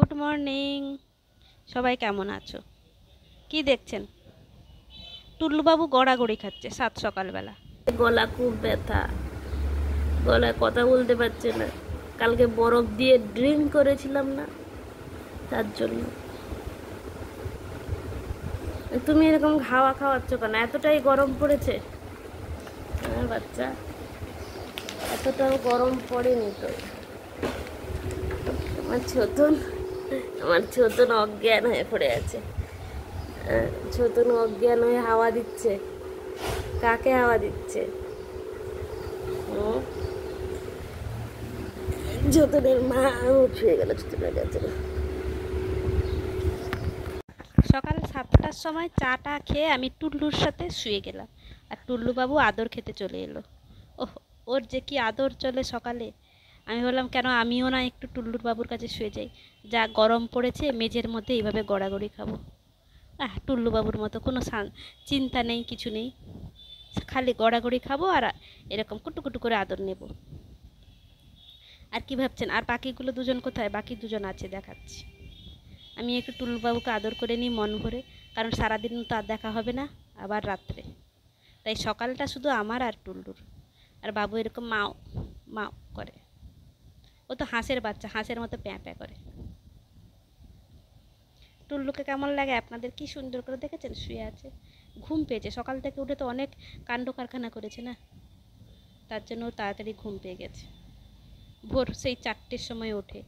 Good morning. সবাই কেমন আছো? কি দেখছেন? টুল্লুবাবু গড়াগড়ি খাচ্ছে সাত সকালবেলা। গলা খুব ব্যথা, গলায় কথা বলতে পারছে না। কালকে বরফ দিয়ে ড্রিঙ্ক করেছিলাম না, তার জন্য। তুমি এরকম হাওয়া খাওয়াচ্ছ কেন? এতটাই গরম পড়েছে? হ্যাঁ বাচ্চা, এতটাও গরম পড়েনি তো। আমার ছোটন অজ্ঞান হয়ে পড়ে আছে। ছোটন অজ্ঞান হয়ে হাওয়া দিচ্ছে। কাকে হাওয়া দিচ্ছে? ছোটনের মা উঠে গেল ছোটনের কাছে। সকাল 7টার সময় চাটা খেয়ে আমি টুল্লুর সাথে শুয়ে গেলাম, আর টুল্লুবাবু আদর খেতে চলে এলো। ওহ, ওর যে কি আদর চলে সকালে। আমি বললাম কেন আমিও না একটু টুল্লুর বাবুর কাছে শুয়ে যাই, যা গরম পড়েছে মেঝের মধ্যে এইভাবে গড়াগড়ি খাবো। টুল্লুবাবুর মতো কোনো চিন্তা নেই, কিছু নেই, খালি গড়াগড়ি খাবো আর এরকম কুটুকুটু করে আদর নেব। আর কি ভাবছেন আর বাকিগুলো দুজন কোথায়? বাকি দুজন আছে, দেখাচ্ছি। আমি একটু টুল্লুবাবুকে আদর করে নিই মন ভরে, কারণ সারাদিন তো আর দেখা হবে না, আবার রাত্রে। তাই সকালটা শুধু আমার আর টুল্লুর। আর বাবু এরকম মাও মাও করে। ও তো হাঁসের বাচ্চা, হাঁসের মতো প্যাঁ প্যাঁ করে। টুল্লুকে কেমন লাগে আপনাদের? কি সুন্দর করে দেখেছেন, শুয়ে আছে, ঘুম পেয়েছে। সকাল থেকে উঠে তো অনেক কাণ্ড কারখানা করেছে না, তার জন্য তাড়াতাড়ি ঘুম পেয়ে গেছে। ভোর সেই 4টের সময় ওঠে,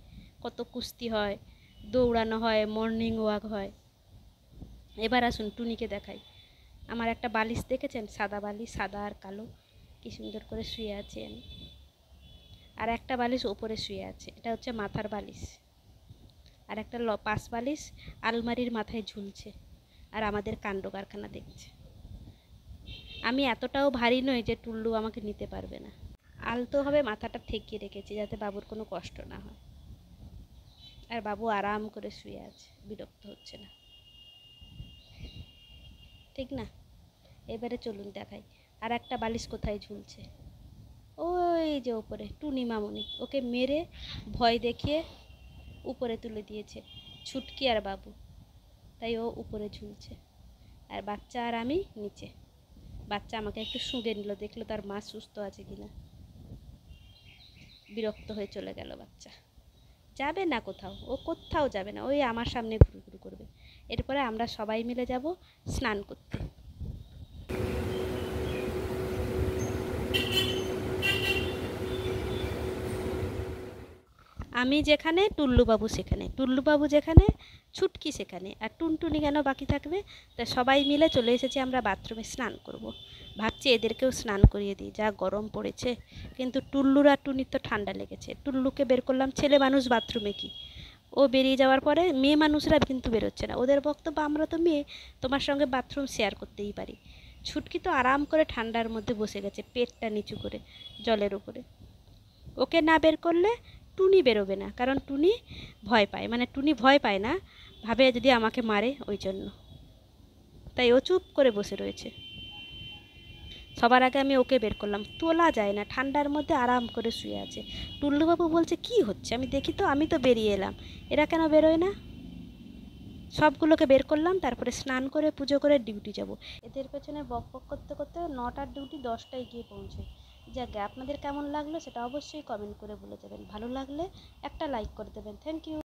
কত কুস্তি হয়, দৌড়ানো হয়, মর্নিং ওয়াক হয়। এবার আসুন টুনিকে দেখাই। আমার একটা বালিশ দেখেছেন? সাদা বালিশ, সাদা আর কালো, কি সুন্দর করে শুয়ে আছি আমি। আর একটা বালিশ ওপরে শুয়ে আছে, এটা হচ্ছে মাথার বালিশ। আর একটা পাশ বালিশ আলমারির মাথায় ঝুলছে, আর আমাদের কাণ্ড কারখানা দেখছে। আমি এতটাও ভারী নই যে টুল্লু আমাকে নিতে পারবে না। আলতোভাবে মাথাটা ঠেকিয়ে রেখেছি যাতে বাবুর কোনো কষ্ট না হয়। আর বাবু আরাম করে শুয়ে আছে, বিরক্ত হচ্ছে না, ঠিক না? এবারে চলুন দেখাই আর একটা বালিশ কোথায় ঝুলছে। ওই যে ওপরে টুনি মামুনি ওকে মেরে ভয় দেখিয়ে উপরে তুলে দিয়েছে, ছুটকি আর বাবু, তাই ও উপরে ঝুলছে। আর বাচ্চা আর আমি নিচে। বাচ্চা আমাকে একটু শুঁগে নিল, দেখলো তার মা সুস্থ আছে কিনা। বিরক্ত হয়ে চলে গেল বাচ্চা। যাবে না কোথাও, ও কোথাও যাবে না, ওই আমার সামনে ঘুরঘুর করবে। এরপরে আমরা সবাই মিলে যাব স্নান করতে। আমি যেখানে টুল্লুবাবু সেখানে, টুল্লুবাবু যেখানে ছুটকি সেখানে, আর টুনটুনি কেন বাকি থাকবে? তা সবাই মিলে চলে এসেছি আমরা বাথরুমে স্নান করব। ভাবছি এদেরকেও স্নান করিয়ে দিই, যা গরম পড়েছে। কিন্তু টুল্লুর আর টুনির তো ঠান্ডা লেগেছে। টুল্লুকে বের করলাম, ছেলে মানুষ বাথরুমে কি, ও বেরিয়ে যাওয়ার পরে মেয়ে মানুষরা কিন্তু বেরোচ্ছে না। ওদের বক্তব্য আমরা তো মেয়ে, তোমার সঙ্গে বাথরুম শেয়ার করতেই পারি। ছুটকি তো আরাম করে ঠান্ডার মধ্যে বসে গেছে, পেটটা নিচু করে জলের উপরে। ওকে না বের করলে টুনি বেরোবে না, কারণ টুনি ভয় পায়, মানে টুনি ভয় পায় না, ভাবে যদি আমাকে মারে, ওই জন্য। তাই ও চুপ করে বসে রয়েছে। সবার আগে আমি ওকে বের করলাম, তোলা যায় না, ঠান্ডার মধ্যে আরাম করে শুয়ে আছে। টুল্লুবাবু বলছে কি হচ্ছে, আমি দেখি তো, আমি তো বেরিয়ে এলাম, এরা কেন বেরোয় না? সবগুলোকে বের করলাম, তারপরে স্নান করে পুজো করে ডিউটি যাব। এদের পেছনে বক বক করতে করতে 9টার ডিউটি 10টায় গিয়ে পৌঁছে। যাকে আপনাদের কেমন লাগলো সেটা অবশ্যই কমেন্ট করে বলে যাবেন। ভালো লাগলে একটা লাইক করে দেবেন। Thank you.